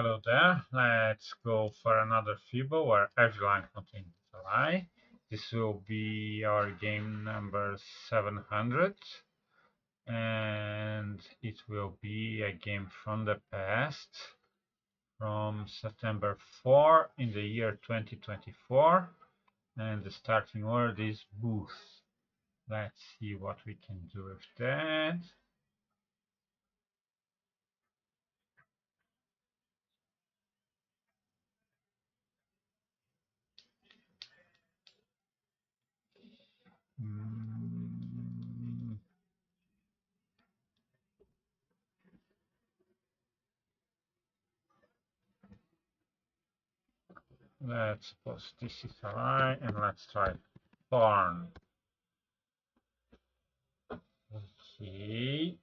Hello there. Let's go for another Fibble where every line contains a lie. This will be our game number 700, and it will be a game from the past, from September 4 in the year 2024, and the starting word is booth. Let's see what we can do with that. Let's suppose this is a lie, and let's try barn. Okay,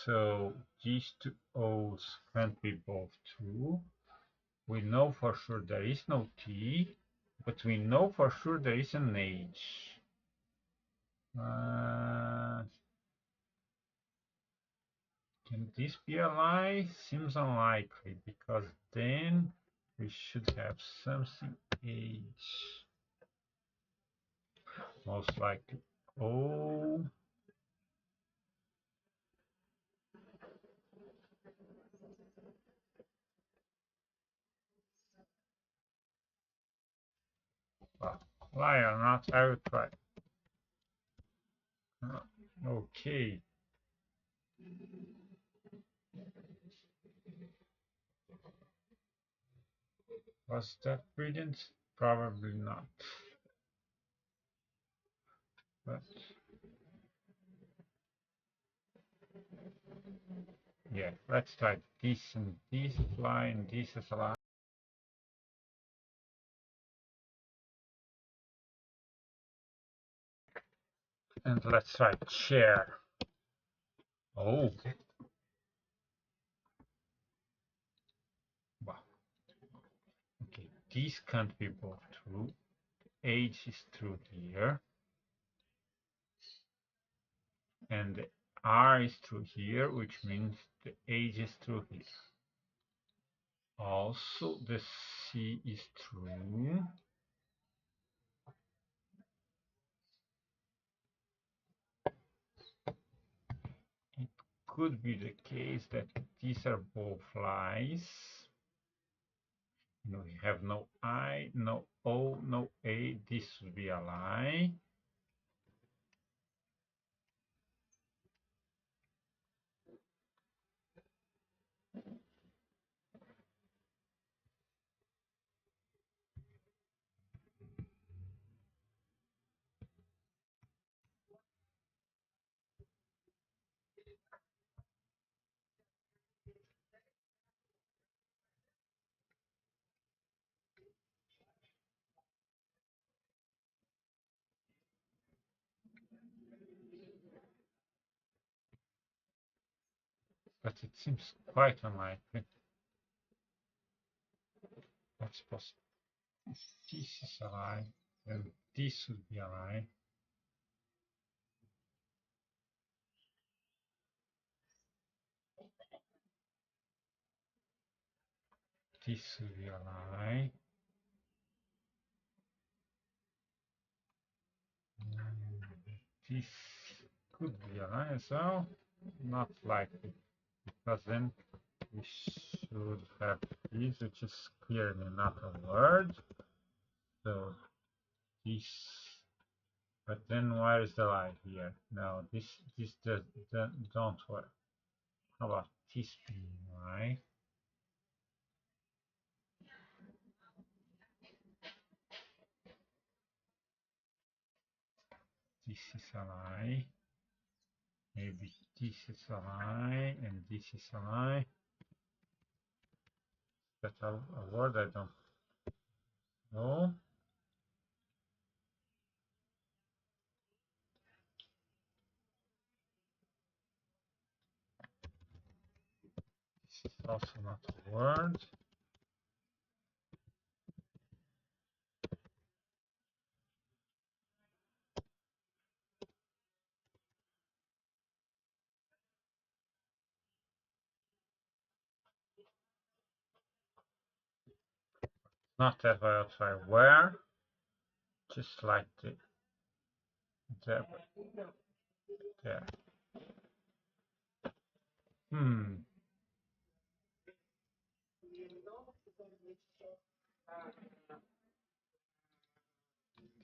so these two O's can't be both true. We know for sure there is no T, but we know for sure there is an H. Can this be a lie? Seems unlikely, because then we should have something H. Most likely O. Well, lie or not, I will try. Okay. Was that brilliant? Probably not. But yeah, let's try this and this lie and this is a lie. And let's try chair. Oh. Wow. Okay, these can't be both true. Age is true here. And the R is true here, which means the age is true here. Also, the C is true. It could be the case that these are both lies. We have no I, no O, no A. This would be a lie. But it seems quite unlikely. Let's suppose this is a lie, then this would be a lie. This would be a lie. This could be a lie as well. Not likely, because then we should have this, which is clearly not a word. So this, but then where is the lie here? No, this don't work. How about this being lie? This is a lie. Maybe this is a lie and this is a lie. That's a word I don't know. This is also not a word. Not that way outside. Where? Just like the there. Hmm.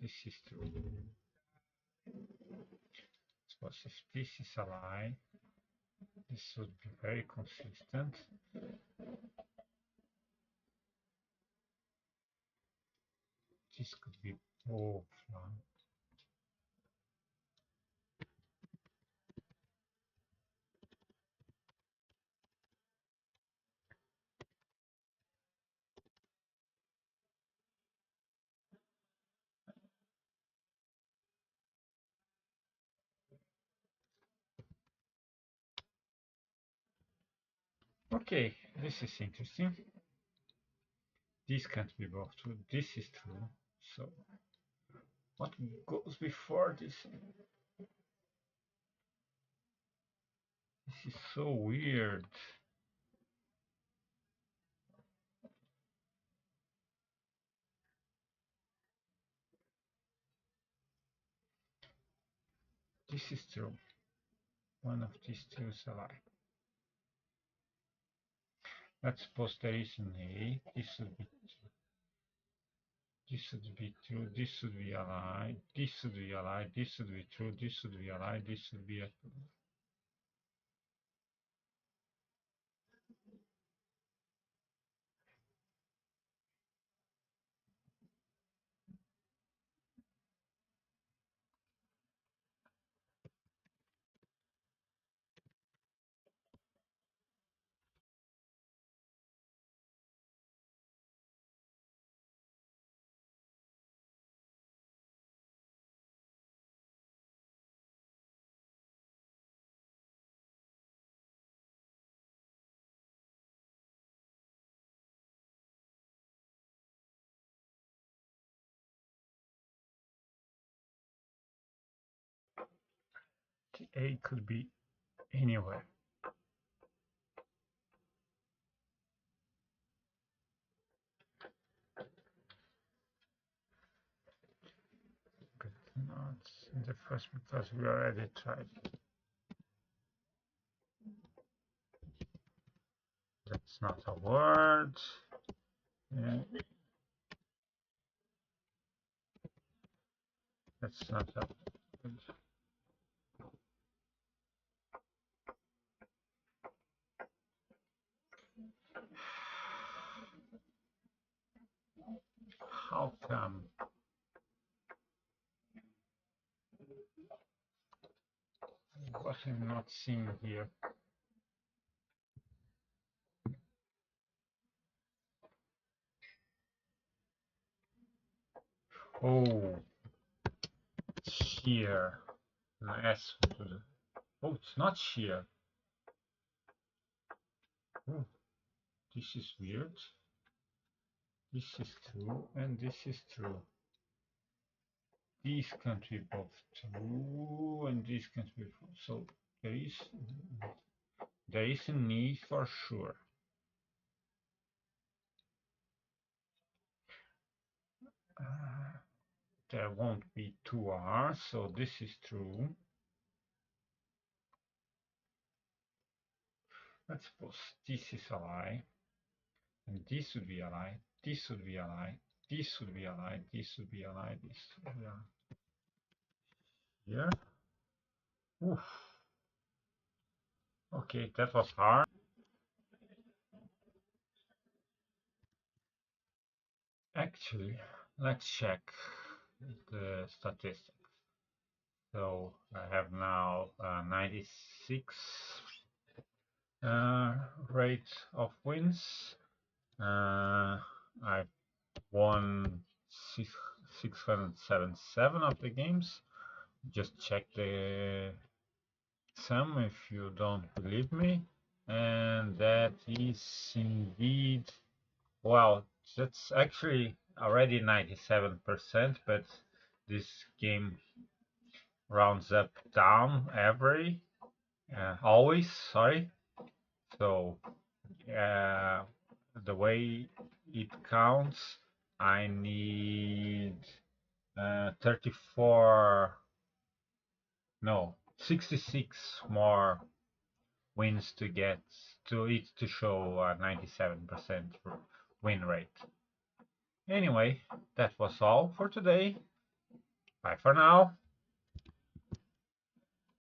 This is true. Suppose if this is a lie, this would be very consistent. This could be both. Okay, this is interesting. This can't be both true. This is true. So what goes before this? This is so weird. This is true. One of these two is a lie. Let's suppose there is an A. This would be true. This would be true. This would be a lie. This would be a lie. This would be true. This would be a lie. This would be a A could be anywhere. But not the first because we already tried. That's not a word. Yeah, that's not a word. How come? What I'm not seeing here. Oh, shear. S. Oh, it's not shear. Oh, this is weird. This is true, and this is true. These can't be both true, and these can't be false. So there is a need for sure. There won't be two R's, so this is true. Let's suppose this is a lie, and this would be a lie, this would be a lie, this would be a lie, this would be a lie, this would be a lie. Here. Oof. Okay, that was hard. Actually, let's check the statistics. So I have now 96 rate of wins. I've won 677 of the games. Just check the sum if you don't believe me. And that is indeed, well, that's actually already 97%, but this game rounds up down always, sorry. So the way it counts I need 66 more wins to get to it to show a 97% win rate. Anyway, that was all for today. Bye for now.